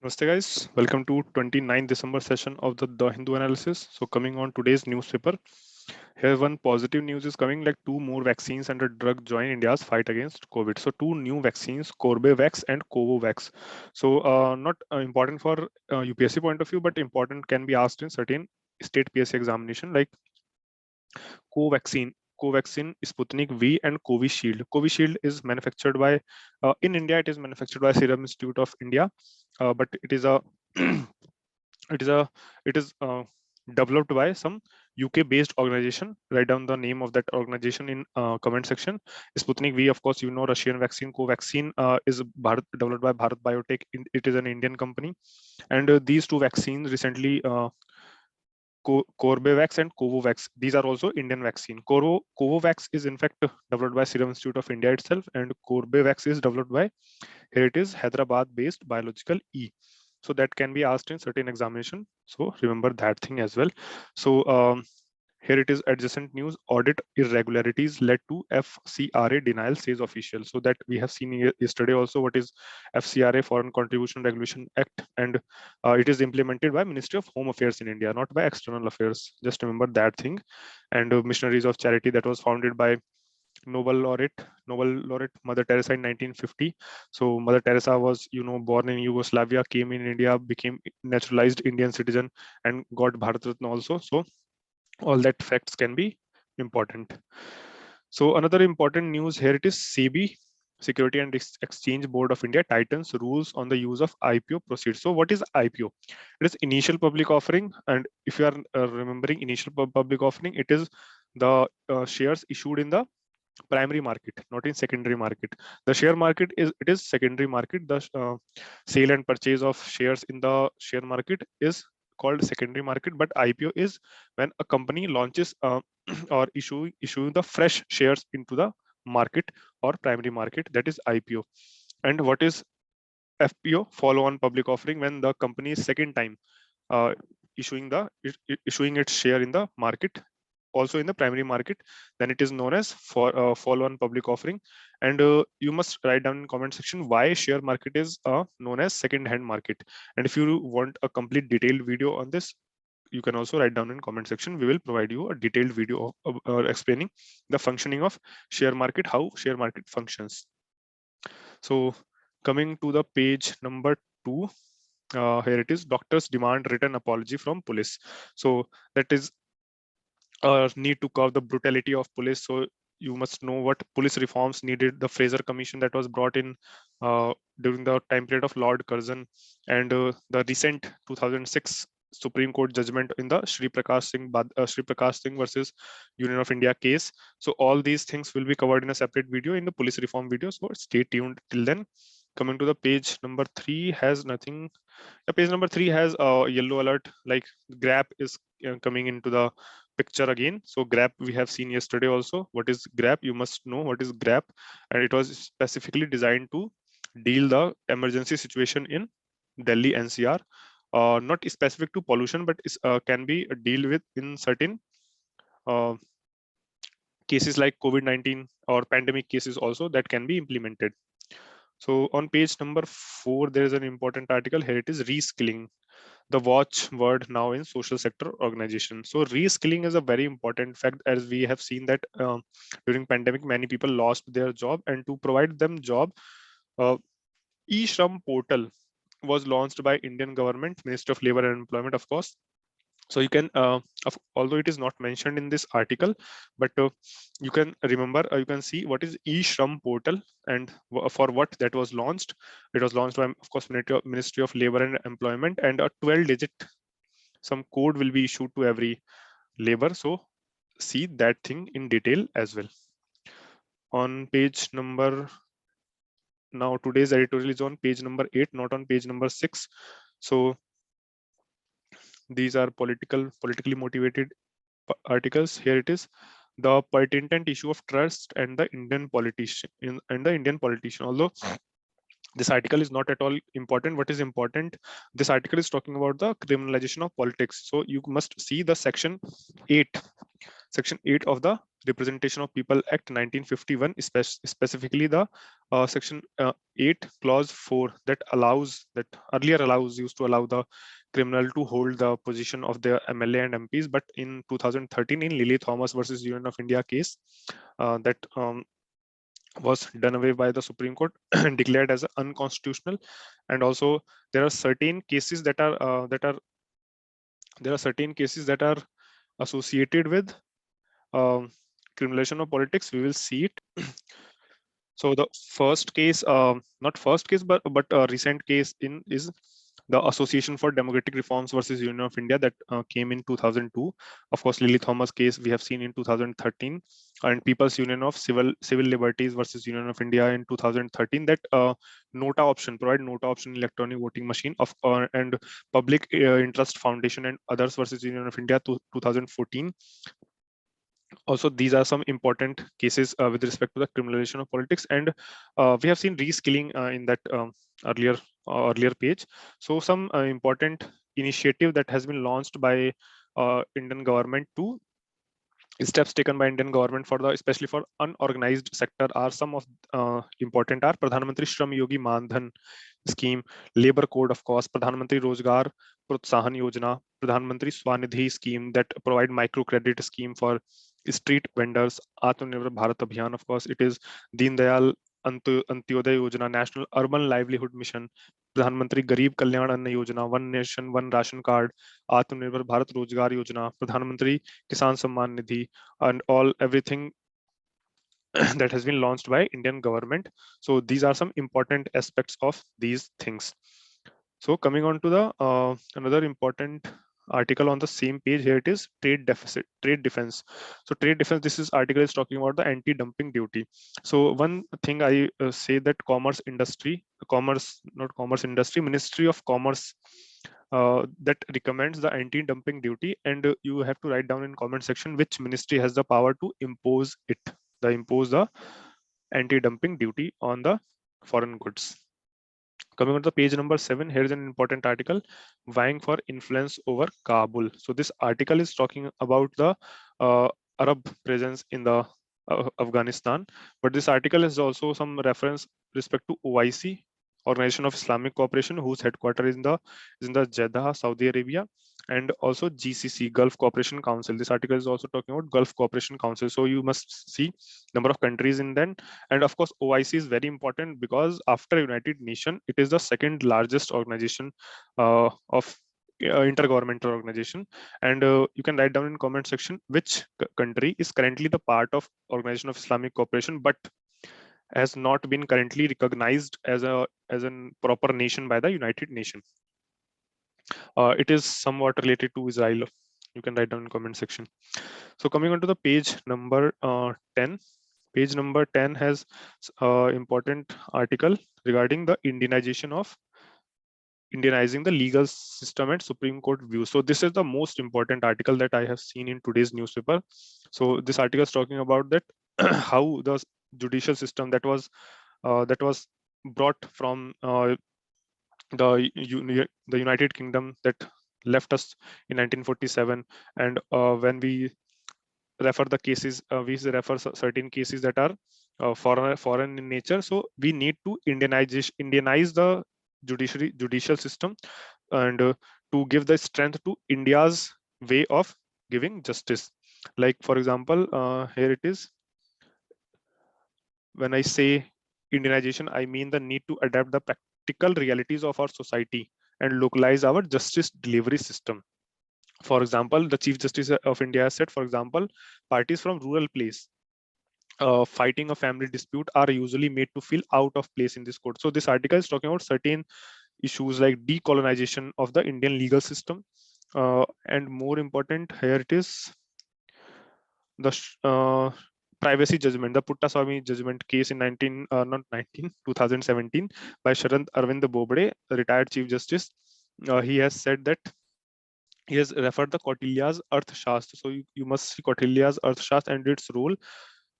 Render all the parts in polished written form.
Namaste guys, welcome to 29th December session of the Hindu analysis. So coming on today's newspaper, here one positive news is coming like two more vaccines and a drug join India's fight against COVID. So two new vaccines, Corbevax and Covovax. So not important for UPSC point of view, but important can be asked in certain state PSC examination like Covaxin. Covaxin, Sputnik V, and Covishield. Covishield is manufactured by in India. It is manufactured by Serum Institute of India, but it is a it is a it is developed by some UK based organization. Write down the name of that organization in comment section. Sputnik V, of course, you know, Russian vaccine. Covaxin is developed by Bharat Biotech. It is an Indian company, and these two vaccines recently Corbevax and Covovax. These are also Indian vaccine. Covovax is in fact developed by Serum Institute of India itself, and Corbevax is developed by, here it is, Hyderabad-based Biological E. So that can be asked in certain examination. So remember that thing as well. So here it is, adjacent news: audit irregularities led to FCRA denial, says official. So that we have seen yesterday also. What is FCRA, Foreign Contribution Regulation Act, and it is implemented by Ministry of Home Affairs in India, not by External Affairs. Just remember that thing. And Missionaries of Charity, that was founded by Nobel laureate Mother Teresa in 1950. So Mother Teresa was, you know, born in Yugoslavia, came in India, became naturalized Indian citizen, and got Bharat Ratna also. So all that facts can be important. So another important news here, it is SEBI, Security and Exchange Board of India, tightens rules on the use of IPO proceeds. So what is IPO? It is initial public offering, and if you are remembering initial public offering, it is the shares issued in the primary market, not in secondary market. The share market is secondary market. The sale and purchase of shares in the share market is called secondary market, but IPO is when a company launches or issuing the fresh shares into the market or primary market. That is IPO. And what is FPO? Follow on public offering, when the company is second time uh, issuing its share in the market, also in the primary market, then it is known as follow-on public offering. And you must write down in comment section why share market is known as second-hand market. And if you want a complete detailed video on this, you can also write down in comment section. We will provide you a detailed video explaining the functioning of share market, how share market functions. So coming to the page number 2, here it is: doctors demand written apology from police. So that is need to curb the brutality of police. So you must know what police reforms needed. The Fraser Commission that was brought in during the time period of Lord Curzon, and the recent 2006 Supreme Court judgment in the Shri Prakash Singh versus Union of India case. So all these things will be covered in a separate video, in the police reform video. So stay tuned till then. Coming to the page number 3, has nothing. The page number 3 has a yellow alert, like grab is coming into the picture again. So grab we have seen yesterday also. What is grab? You must know what is grab, and it was specifically designed to deal the emergency situation in Delhi NCR, not specific to pollution, but can be deal with in certain uh, cases like COVID-19 or pandemic cases also, that can be implemented. So on page number 4, there is an important article. Here it is: ReSkilling, the watchword now in social sector organization. So reskilling is a very important fact, as we have seen that during pandemic many people lost their job, and to provide them job, uh, E-Shram portal was launched by Indian government, Ministry of Labor and Employment, of course. So you can although it is not mentioned in this article, but you can remember, you can see what is E-Shram portal and for what that was launched. It was launched by, of course, Ministry of Labor and Employment, and a 12-digit some code will be issued to every labor. So see that thing in detail as well. On page number, now today's editorial is on page number 8, not on page number 6. So these are politically motivated articles. Here it is: the pertinent issue of trust and the Indian politician. Although this article is not at all important, what is important, this article is talking about the criminalization of politics. So you must see the section 8 of the Representation of People Act 1951, specifically the section 8 clause 4 that used to allow the criminal to hold the position of their MLA and MPs, but in 2013 in Lily Thomas versus Union of India case, that was done away by the Supreme Court and declared as unconstitutional. And also there are certain cases that are associated with criminalization of politics. We will see it. So the first case, not first case, but recent case is the Association for Democratic Reforms versus Union of India that came in 2002. Of course, Lily Thomas case we have seen in 2013, and People's Union of Civil Liberties versus Union of India in 2013. That provide nota option electronic voting machine and Public Interest Foundation and others versus Union of India 2014. Also, these are some important cases with respect to the criminalization of politics, and we have seen ReSkilling in that earlier page. So some important initiative that has been launched by Indian government to steps taken by Indian government for especially for unorganized sector are some of important are Pradhan Mantri Shram Yogi Mandhan scheme, labor code, of course, Pradhan Mantri Rozgar Protsahan Yojana, Pradhan Mantri Swanidhi scheme that provide microcredit scheme for street vendors, Atmanirbhar Bharat Abhiyan, of course, it is Deen Dayal Antyodaya Yojana, National Urban Livelihood Mission, Pradhan Mantri Garib Kalyan Anna Yojana, One Nation One Ration Card, Atmanirbhar Bharat Rozgar Yojana, Pradhan Mantri Kisan Samman Nidhi, and everything that has been launched by Indian government. So these are some important aspects of these things. So coming on to the another important article on the same page, here it is trade defense. So trade defense, this article is talking about the anti-dumping duty. So one thing I say that Ministry of Commerce that recommends the anti-dumping duty, and you have to write down in comment section which ministry has the power to impose the anti-dumping duty on the foreign goods. Coming on to page number 7, here is an important article, vying for influence over Kabul. So this article is talking about the Arab presence in the Afghanistan, but this article is also some reference respect to OIC, Organization of Islamic Cooperation, whose headquarters is in the Jeddah, Saudi Arabia, and also GCC, Gulf Cooperation Council. This article is also talking about Gulf Cooperation Council. So you must see number of countries in them, and of course OIC is very important because after United Nations, it is the second largest organization of intergovernmental organization. And you can write down in comment section which country is currently the part of Organization of Islamic Cooperation but has not been currently recognized as a proper nation by the United Nations. It is somewhat related to Israel. You can write down in comment section. So coming on to the page number 10. Page number 10 has important article regarding the Indianizing the legal system and Supreme Court view. So this is the most important article that I have seen in today's newspaper. So this article is talking about that how the judicial system that was brought from the United Kingdom that left us in 1947, and when we refer the cases, we refer certain cases that are foreign in nature. So we need to Indianize the judicial system, and to give the strength to India's way of giving justice. Like for example, here it is. When I say Indianization, I mean the need to adapt the practical realities of our society and localize our justice delivery system. For example, the Chief Justice of India said, for example, parties from rural place fighting a family dispute are usually made to feel out of place in this court. So this article is talking about certain issues like decolonization of the Indian legal system, and more important, here it is, the privacy judgment, the Puttaswamy judgment case in 2017 by Sharad Arvind Bobde, retired Chief Justice. He has said that he has referred the Kautilya's Arthashastra. So you must see Kautilya's Arthashastra and its role,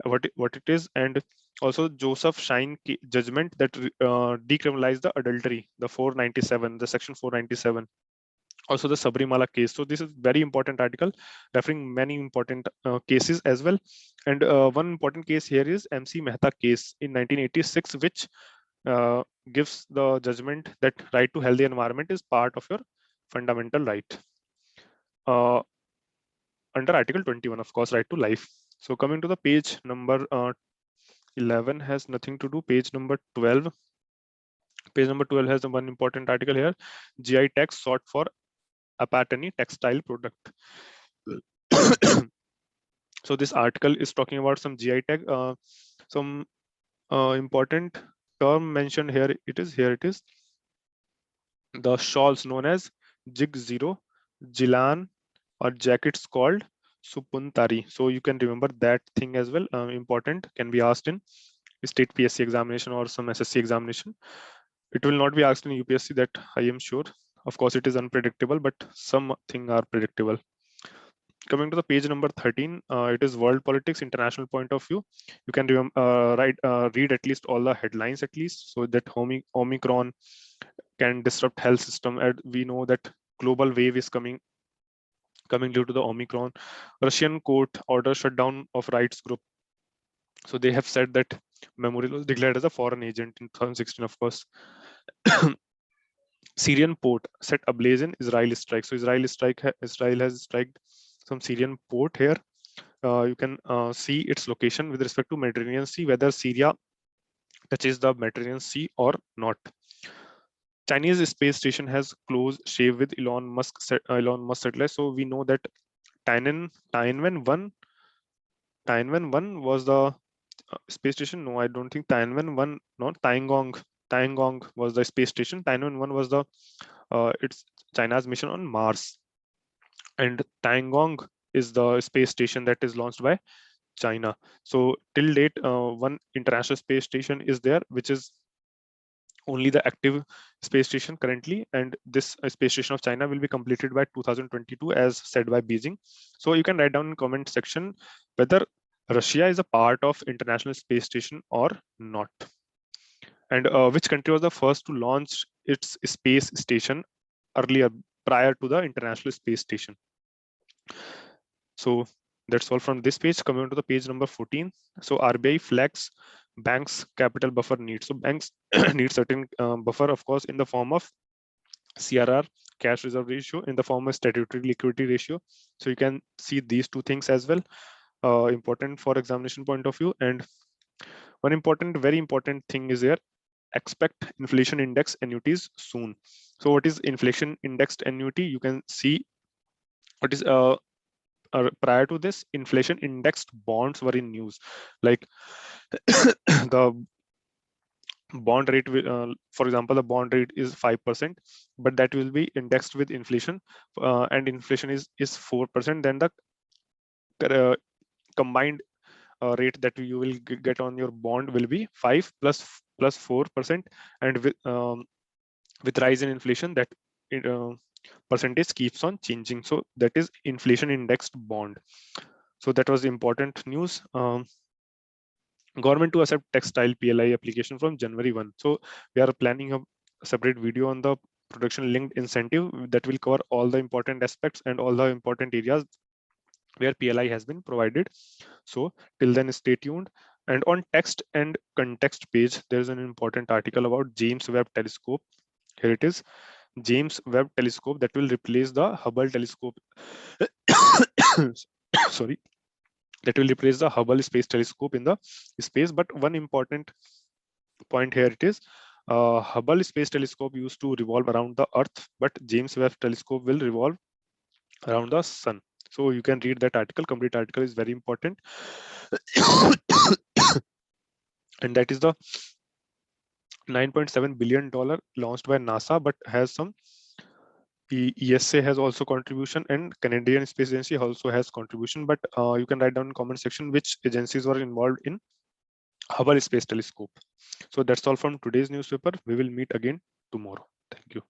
what it is, and also Joseph Shine judgment that decriminalized the adultery, the 497, the section 497. Also the Sabrimala case. So this is very important article referring many important cases as well. And one important case here is MC Mehta case in 1986, which gives the judgment that right to healthy environment is part of your fundamental right. Under Article 21, of course, right to life. So coming to the page number 11 has nothing to do. Page number 12. Page number 12 has one important article here. GI tax sought for Apatani textile product. So this article is talking about some GI tag, some important term mentioned here. It is the shawls known as Jig Zero, Jilan, or jackets called Supuntari. So you can remember that thing as well. Important, can be asked in state PSC examination or some SSC examination. It will not be asked in UPSC, that I am sure. Of course, it is unpredictable, but some things are predictable. Coming to the page number 13, it is world politics, international point of view. You can read at least all the headlines at least, so that Omicron can disrupt health system. And we know that global wave is coming due to the Omicron. Russian court order shutdown of rights group. So they have said that Memorial was declared as a foreign agent in 2016, of course. Syrian port set ablaze in Israeli strike. So Israel has striked some Syrian port here. You can see its location with respect to Mediterranean Sea, whether Syria touches the Mediterranean Sea or not. Chinese space station has close shave with Elon Musk satellite. So we know that Tianwen 1 was the space station. No, I don't think Tianwen 1. No, Tiangong was the space station. Tianwen 1 was the it's China's mission on Mars, and Tiangong is the space station that is launched by China. So till date, one international space station is there, which is only the active space station currently, and this space station of China will be completed by 2022 as said by Beijing. So you can write down in comment section whether Russia is a part of international space station or not, and which country was the first to launch its space station earlier, prior to the international space station. So that's all from this page. Coming to the page number 14. So RBI flags banks capital buffer needs. So banks need certain buffer, of course, in the form of CRR, cash reserve ratio, in the form of statutory liquidity ratio. So you can see these two things as well, important for examination point of view. And one very important thing is here: expect inflation index annuities soon. So what is inflation indexed annuity? You can see what is prior to this, inflation indexed bonds were in news. Like the bond rate, for example, the bond rate is 5%, but that will be indexed with inflation, and inflation is 4%. Then the combined rate that you will get on your bond will be 5 plus 4%, and with rise in inflation, that percentage keeps on changing. So that is inflation indexed bond. So that was important news. Government to accept textile PLI application from January 1. So we are planning a separate video on the production linked incentive that will cover all the important aspects and all the important areas where PLI has been provided. So till then, stay tuned. And on text and context page, there's an important article about James Webb Telescope. Here it is. James Webb Telescope that will replace the Hubble telescope. Sorry, that will replace the Hubble Space Telescope in the space. But one important point here it is, Hubble Space Telescope used to revolve around the Earth, but James Webb Telescope will revolve around the Sun. So you can read that article. Complete article is very important. And that is the $9.7 billion launched by NASA, but has some ESA has also contribution, and Canadian Space Agency also has contribution. But you can write down in comment section which agencies were involved in Hubble Space Telescope. So that's all from today's newspaper. We will meet again tomorrow. Thank you.